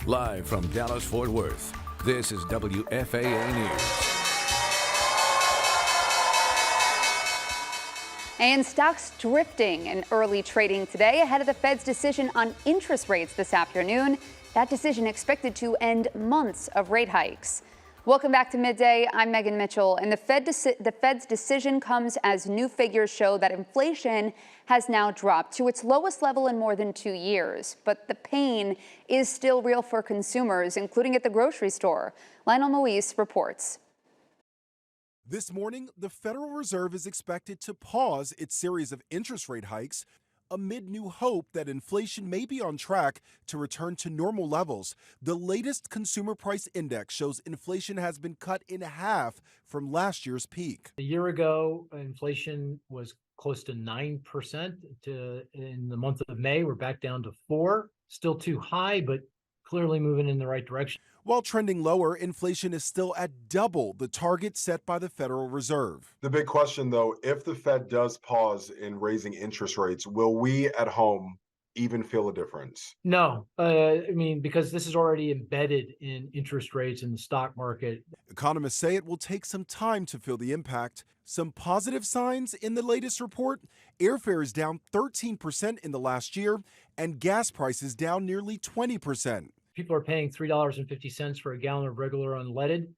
Live from Dallas-Fort Worth, this is WFAA News. And stocks drifting in early trading today ahead of the Fed's decision on interest rates this afternoon. That decision expected to end months of rate hikes. Welcome back to Midday. I'm Megan Mitchell, and the Fed's decision comes as new figures show that inflation has now dropped to its lowest level in more than 2 years. But the pain is still real for consumers, including at the grocery store. Lionel Moise reports. This morning, the Federal Reserve is expected to pause its series of interest rate hikes amid new hope that inflation may be on track to return to normal levels. The latest consumer price index shows inflation has been cut in half from last year's peak. A year ago, inflation was close to 9%. In the month of May, we're back down to 4%. Still too high, but clearly moving in the right direction. While trending lower, inflation is still at double the target set by the Federal Reserve. The big question, though, if the Fed does pause in raising interest rates, will we at home even feel a difference? No, because this is already embedded in interest rates in the stock market. Economists say it will take some time to feel the impact. Some positive signs in the latest report: airfare is down 13% in the last year, and gas prices down nearly 20%. People are paying $3.50 for a gallon of regular unleaded.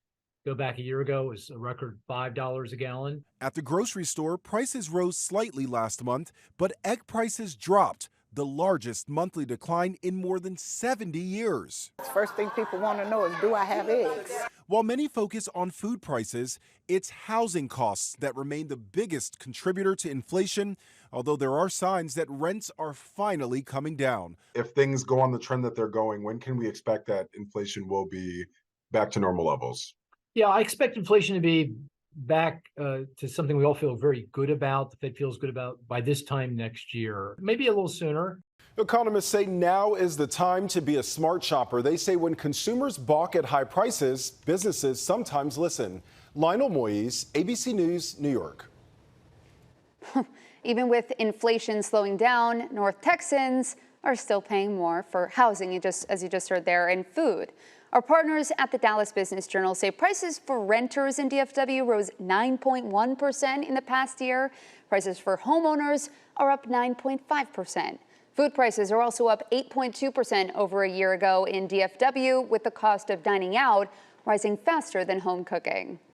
Go back a year ago, it was a record $5 a gallon. At the grocery store, prices rose slightly last month, but egg prices dropped, the largest monthly decline in more than 70 years. First thing people want to know is, do I have eggs? While many focus on food prices, it's housing costs that remain the biggest contributor to inflation, although there are signs that rents are finally coming down. If things go on the trend that they're going, when can we expect that inflation will be back to normal levels? Yeah, I expect inflation to be back to something we all feel very good about, the Fed feels good about, by this time next year, maybe a little sooner. Economists say now is the time to be a smart shopper. They say when consumers balk at high prices, businesses sometimes listen. Lionel Moise, ABC News, New York. Even with inflation slowing down, North Texans are still paying more for housing, as you just heard there, and food. Our partners at the Dallas Business Journal say prices for renters in DFW rose 9.1% in the past year. Prices for homeowners are up 9.5%. Food prices are also up 8.2% over a year ago in DFW, with the cost of dining out rising faster than home cooking.